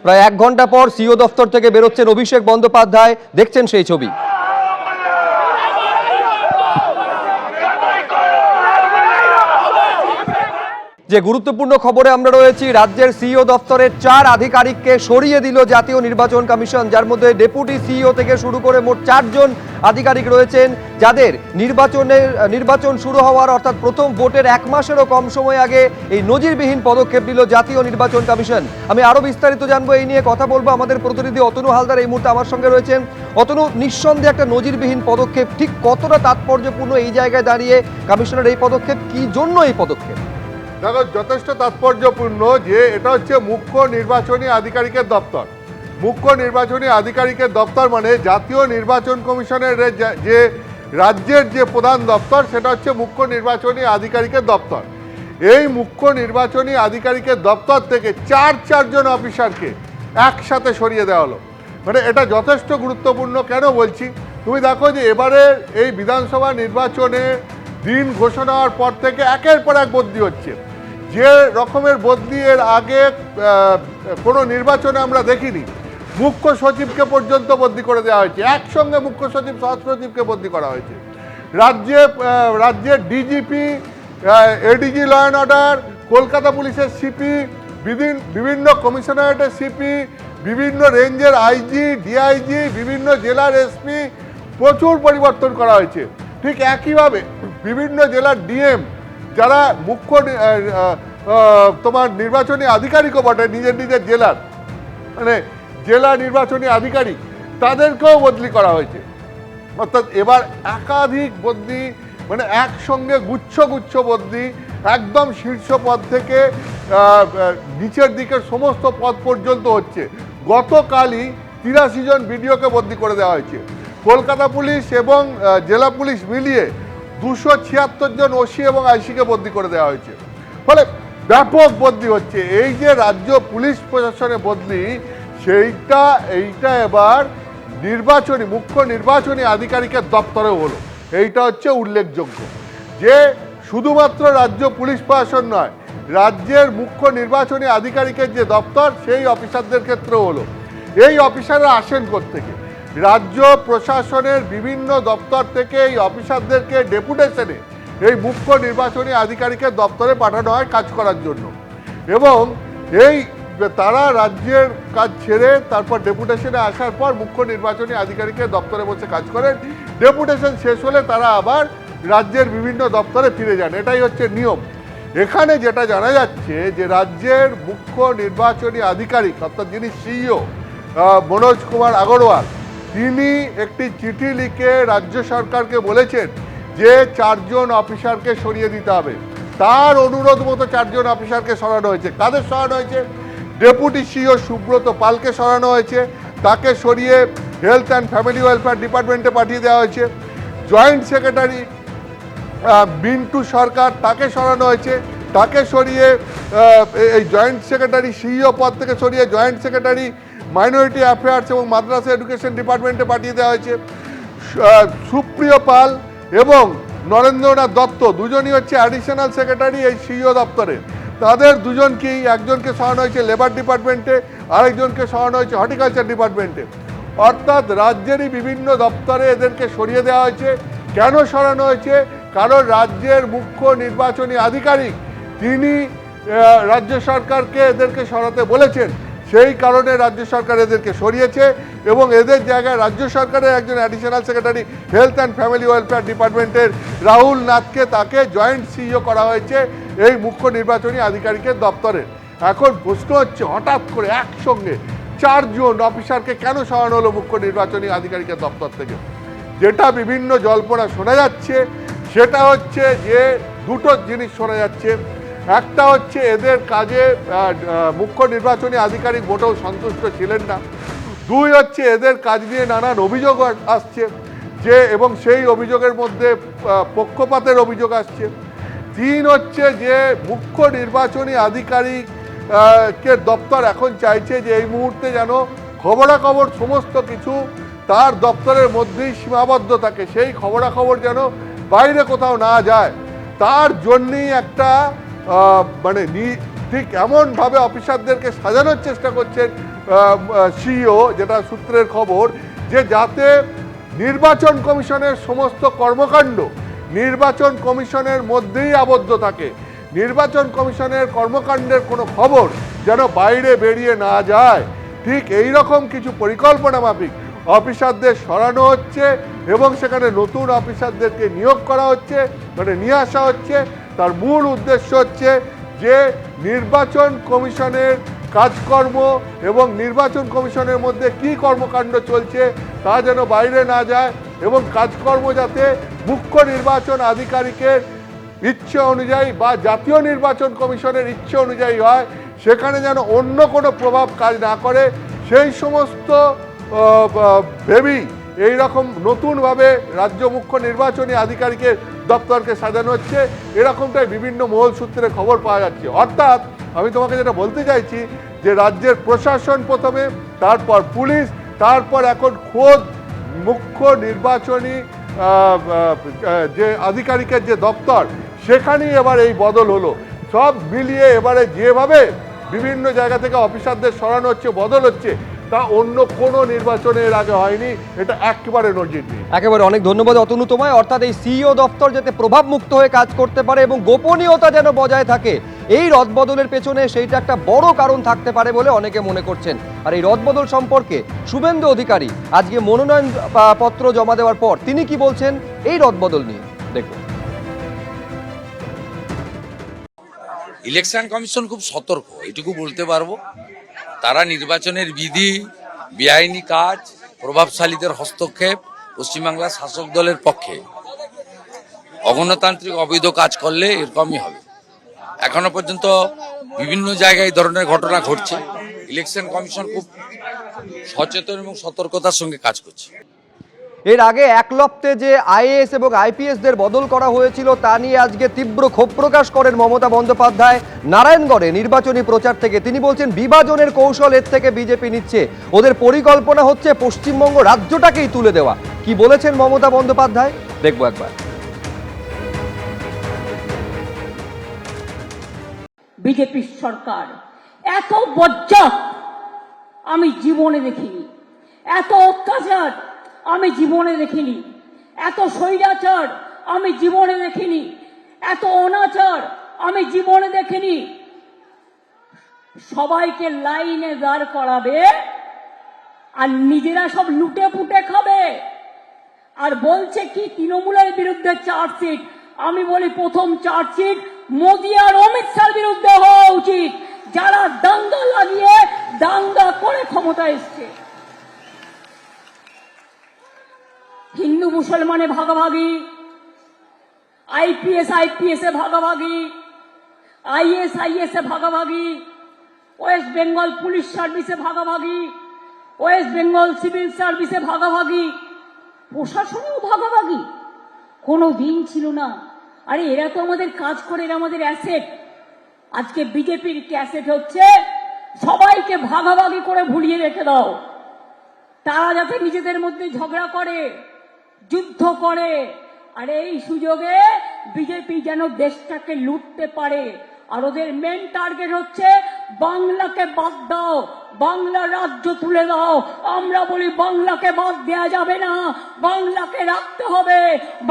প্রায় 1 ঘন্টা পর সিও দফতর থেকে বেরোচ্ছেন অভিষেক বন্দ্যোপাধ্যায়, দেখছেন সেই ছবি। যে গুরুত্বপূর্ণ খবরে আমরা রয়েছি, রাজ্যের সিইও দফতরের 4 আধিকারিককে সরিয়ে দিল জাতীয় নির্বাচন কমিশন, যার মধ্যে ডেপুটি সিইও থেকে শুরু করে মোট 4 জন আধিকারিক রয়েছেন, যাদের নির্বাচন শুরু হওয়ার অর্থাৎ প্রথম ভোটের 1 মাসেরও কম সময় আগে এই নজিরবিহীন পদক্ষেপ নিল জাতীয় নির্বাচন কমিশন। আমি আরো বিস্তারিত জানবো, এই নিয়ে কথা বলবো। আমাদের প্রতিনিধি অতনু হালদার এই মুহূর্তে আমার সঙ্গে রয়েছেন। অতনু, নিঃসন্দেহে একটা নজিরবিহীন পদক্ষেপ, ঠিক কতটা তাৎপর্যপূর্ণ এই জায়গায় দাঁড়িয়ে কমিশনের এই পদক্ষেপ, কি জন্য এই পদক্ষেপ? দেখো, যথেষ্ট তাৎপর্যপূর্ণ যে এটা হচ্ছে মুখ্য নির্বাচনী আধিকারিকের দপ্তর। মুখ্য নির্বাচনী আধিকারিকের দপ্তর মানে জাতীয় নির্বাচন কমিশনের যে রাজ্যের যে প্রধান দপ্তর, সেটা হচ্ছে মুখ্য নির্বাচনী আধিকারিকের দপ্তর। এই মুখ্য নির্বাচনী আধিকারিকের দপ্তর থেকে চারজন অফিসারকে একসাথে সরিয়ে দেওয়া হলো। মানে এটা যথেষ্ট গুরুত্বপূর্ণ। কেন বলছি, তুমি দেখো যে এবারে এই বিধানসভা নির্বাচনে দিন ঘোষণা হওয়ার পর থেকে একের পর এক বদলি হচ্ছে। যে রকমের বদলি এর আগে কোনো নির্বাচনে আমরা দেখিনি। মুখ্য সচিবকে পর্যন্ত বদলি করে দেওয়া হয়েছে, একসঙ্গে মুখ্য সচিব সহস্র সচিবকে বদলি করা হয়েছে। রাজ্যের DGP, ADG law and order, Kolkata পুলিশের সিপি, বিভিন্ন কমিশনারেটের সিপি, বিভিন্ন রেঞ্জের আইজি, ডিআইজি, বিভিন্ন জেলার এসপি, প্রচুর পরিবর্তন করা হয়েছে। ঠিক একইভাবে বিভিন্ন জেলার ডিএম, যারা মুখ্য তোমার নির্বাচনী আধিকারিকও বটে, নিজের জেলার মানে জেলা নির্বাচনী আধিকারিক, তাদেরকেও বদলি করা হয়েছে। অর্থাৎ এবার একাধিক বদলি, মানে একসঙ্গে গুচ্ছ বদলি, একদম শীর্ষ পদ থেকে নিচের দিকের সমস্ত পদ পর্যন্ত হচ্ছে। গতকালই 83 জন বিডিওকে বদলি করে দেওয়া হয়েছে। কলকাতা পুলিশ এবং জেলা পুলিশ মিলিয়ে 276 জন ওসি এবং আইসিকে বদলি করে দেওয়া হয়েছে। ফলে ব্যাপক বদলি হচ্ছে। এই যে রাজ্য পুলিশ প্রশাসনে বদলি, এইটা এবার মুখ্য নির্বাচনী আধিকারিকের দপ্তরেও হলো। এইটা হচ্ছে উল্লেখযোগ্য যে শুধুমাত্র রাজ্য পুলিশ প্রশাসন নয়, রাজ্যের মুখ্য নির্বাচনী আধিকারিকের যে দপ্তর, সেই অফিসারদের ক্ষেত্রেও হলো। এই অফিসাররা আসেন কোত্থেকে? রাজ্য প্রশাসনের বিভিন্ন দপ্তর থেকে এই অফিসারদেরকে ডেপুটেশনে এই মুখ্য নির্বাচনী আধিকারিকের দপ্তরে পাঠানো হয় কাজ করার জন্য। এবং তারা রাজ্যের কাজ ছেড়ে তারপর ডেপুটেশনে আসার পর মুখ্য নির্বাচনী আধিকারিকের দপ্তরে বসে কাজ করেন। ডেপুটেশন শেষ হলে তারা আবার রাজ্যের বিভিন্ন দপ্তরে ফিরে যান। এটাই হচ্ছে নিয়ম। এখানে যেটা জানা যাচ্ছে যে রাজ্যের মুখ্য নির্বাচনী আধিকারিক, অর্থাৎ যিনি সিইও মনোজ কুমার আগরওয়াল, তিনি একটি চিঠি লিখে রাজ্য সরকারকে বলেছেন যে 4 জন অফিসারকে সরিয়ে দিতে হবে। তার অনুরোধ মতো 4 জন অফিসারকে সরানো হয়েছে। কাদের সরানো হয়েছে? ডেপুটি সিইও সুব্রত পালকে সরানো হয়েছে, তাকে সরিয়ে হেলথ অ্যান্ড ফ্যামিলি ওয়েলফেয়ার ডিপার্টমেন্টে পাঠিয়ে দেওয়া হয়েছে। জয়েন্ট সেক্রেটারি বিন্টু সরকার, তাকে সরানো হয়েছে, তাকে সরিয়ে এই জয়েন্ট সেক্রেটারি সিইও পদ থেকে সরিয়ে জয়েন্ট সেক্রেটারি মাইনরিটি অ্যাফেয়ার্স এবং মাদ্রাসা এডুকেশন ডিপার্টমেন্টে পাঠিয়ে দেওয়া হয়েছে। সুপ্রিয় পাল এবং নরেন্দ্রনাথ দত্ত, দুজনই হচ্ছে অ্যাডিশনাল সেক্রেটারি এই সিইও দপ্তরে। তাদের দুজনকেই, একজনকে সরানো হয়েছে লেবার ডিপার্টমেন্টে, আরেকজনকে সরানো হয়েছে হর্টিকালচার ডিপার্টমেন্টে। অর্থাৎ রাজ্যেরই বিভিন্ন দপ্তরে এদেরকে সরিয়ে দেওয়া হয়েছে। কেন সরানো হয়েছে? কারণ রাজ্যের মুখ্য নির্বাচনী আধিকারিক তিনি রাজ্য সরকারকে এদেরকে সরাতে বলেছেন। সেই কারণে রাজ্য সরকার এদেরকে সরিয়েছে এবং এদের জায়গায় রাজ্য সরকারের একজন additional secretary health and family welfare ডিপার্টমেন্টের রাহুল নাথকে, তাকে জয়েন্ট সিইও করা হয়েছে এই মুখ্য নির্বাচনী আধিকারিকের দপ্তরে। এখন প্রশ্ন হচ্ছে, হঠাৎ করে একসঙ্গে 4 জন অফিসারকে কেন সরানো হলো মুখ্য নির্বাচনী আধিকারিকের দপ্তর থেকে? যেটা বিভিন্ন জল্পনা শোনা যাচ্ছে সেটা হচ্ছে যে দুটো জিনিস শোনা যাচ্ছে। একটা হচ্ছে এদের কাজে মুখ্য নির্বাচনী আধিকারিক মোটেও সন্তুষ্ট ছিলেন না। 2 হচ্ছে এদের কাজ নিয়ে নানান অভিযোগ আসছে এবং সেই অভিযোগের মধ্যে পক্ষপাতের অভিযোগ আসছে। 3 হচ্ছে যে মুখ্য নির্বাচনী আধিকারিকের দপ্তর এখন চাইছে যে এই মুহূর্তে যেন খবরাখবর সমস্ত কিছু তার দপ্তরের মধ্যেই সীমাবদ্ধ থাকে, সেই খবরাখবর যেন বাইরে কোথাও না যায়। তার জন্যই একটা মানে ঠিক এমনভাবে অফিসারদেরকে সাজানোর চেষ্টা করছেন সিইও, যেটা সূত্রের খবর, যে যাতে নির্বাচন কমিশনের সমস্ত কর্মকাণ্ড নির্বাচন কমিশনের মধ্যেই আবদ্ধ থাকে, নির্বাচন কমিশনের কর্মকাণ্ডের কোনো খবর যেন বাইরে বেরিয়ে না যায়। ঠিক এই রকম কিছু পরিকল্পনা মাফিক অফিসারদের সরানো হচ্ছে এবং সেখানে নতুন অফিসারদেরকে নিয়োগ করা হচ্ছে, মানে নিয়ে আসা হচ্ছে। তার মূল উদ্দেশ্য হচ্ছে যে নির্বাচন কমিশনের কাজকর্ম এবং নির্বাচন কমিশনের মধ্যে কি কর্মকাণ্ড চলছে তা যেন বাইরে না যায় এবং কাজকর্ম যাতে মুখ্য নির্বাচন আধিকারিকের ইচ্ছে অনুযায়ী বা জাতীয় নির্বাচন কমিশনের ইচ্ছে অনুযায়ী হয়, সেখানে যেন অন্য কোনো প্রভাব কাজ না করে, সেই সমস্ত ভেবেই এইরকম নতুনভাবে রাজ্য মুখ্য নির্বাচনী আধিকারিকের দপ্তরকে সাজানো হচ্ছে। এরকমটাই বিভিন্ন মহল সূত্রে খবর পাওয়া যাচ্ছে। অর্থাৎ আমি তোমাকে যেটা বলতে চাইছি যে রাজ্যের প্রশাসন প্রথমে, তারপর পুলিশ, তারপর এখন খোদ মুখ্য নির্বাচনী যে আধিকারিকের যে দপ্তর, সেখানেই এবার এই বদল হলো। সব মিলিয়ে এবারে যেভাবে বিভিন্ন জায়গা থেকে অফিসারদের সরানো হচ্ছে, বদল হচ্ছে, তা অন্য কোনো নির্বাচনের আগে হয়নি। এটা একেবারে নজিরবিহীন। একেবারে অনেক ধন্যবাদ অতনু তোমায়। অর্থাৎ এই সিইও দপ্তর যাতে প্রভাব মুক্ত হয়ে কাজ করতে পারে এবং গোপনীয়তা যেন বজায় থাকে, এই রদবদলের পেছনে সেইটা একটা বড় কারণ থাকতে পারে বলে অনেকে মনে করছেন। আর এই রদবদল সম্পর্কে শুভেন্দু অধিকারী আজকে মনোনয়ন পত্র জমা দেওয়ার পর তিনি কি বলছেন এই রদবদল নিয়ে, দেখুন। ইলেকশন কমিশন খুব সতর্ক, এটুকু বলতে পারবো। তারা নির্বাচনের বিধি, বেআইনি কাজ, প্রভাবশালীদের হস্তক্ষেপ, পশ্চিমবাংলার শাসক দলের পক্ষে অগণতান্ত্রিক অবৈধ কাজ করলে এরকমই হবে। এখনো পর্যন্ত বিভিন্ন জায়গায় এই ধরনের ঘটনা ঘটছে। ইলেকশন কমিশন খুব সচেতন এবং সতর্কতার সঙ্গে কাজ করছে। এর আগে একলপ্তে যে আইএএস এবং আইপিএসদের বদল করা হয়েছিল তা নিয়ে আজকে তীব্র ক্ষোভ প্রকাশ করেন মমতা বন্দ্যোপাধ্যায় নারায়ণগড়ে নির্বাচনী প্রচার থেকে। তিনি বলছেন বিভাজনের কৌশল এর থেকে বিজেপি নিচ্ছে, ওদের পরিকল্পনা হচ্ছে পশ্চিমবঙ্গ রাজ্যটাকেই তুলে দেওয়া। কি বলেছেন মমতা বন্দ্যোপাধ্যায় দেখবো একবার। বিজেপির সরকার এত বজ্জাত আমি জীবনে দেখিনি, এত অত্যাচার আমি জীবনে দেখিনি, এত স্বৈরাচার আমি জীবনে দেখিনি, এত অনাচার আমি জীবনে দেখিনি। সবাইকে লাইনে দাঁড় করাবে আর নিজেরা সব লুটে পুটে খাবে। আর বলছে কি তৃণমূলের বিরুদ্ধে চার্জশিট। আমি বলি প্রথম চার্জশিট মোদী আর অমিত শাহর বিরুদ্ধে হওয়া উচিত, যারা দাঙ্গা লাগিয়ে দাঙ্গা করে ক্ষমতা এসছে। হিন্দু মুসলমানে ভাগাভাগি, আইপিএস এ ভাগাভাগি, আইএস এ ভাগাভাগি, ওয়েস্ট বেঙ্গল পুলিশ সার্ভিসে ভাগাভাগি, ওয়েস্ট বেঙ্গল সিভিল সার্ভিসে ভাগাভাগি, প্রশাসনেও ভাগাভাগি। কোনো দিন ছিল না। আরে এরা তো আমাদের কাজ করে, এরা আমাদের অ্যাসেট। আজকে বিজেপির অ্যাসেট হচ্ছে সবাইকে ভাগাভাগি করে ভুলিয়ে রেখে দাও। তারা যাতে নিজেদের মধ্যে ঝগড়া করে, যুদ্ধ করে, আর এই সুযোগে বিজেপি যেন দেশটাকে লুটতে পারে। আর ওদের মেন টার্গেট হচ্ছে বাংলাকে বাদ দাও, বাংলা রাজ্য তুলে দাও। আমরা বলি বাংলাকে বাদ দেয়া যাবে না, বাংলাকে রাখতে হবে।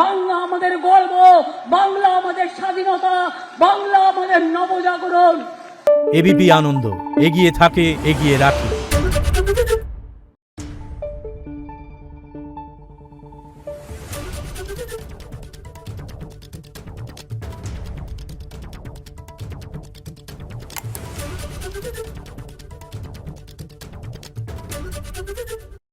বাংলা আমাদের গর্ব, বাংলা আমাদের স্বাধীনতা, বাংলা আমাদের নবজাগরণ। এবিপি আনন্দ, এগিয়ে থাকে, এগিয়ে রাখে।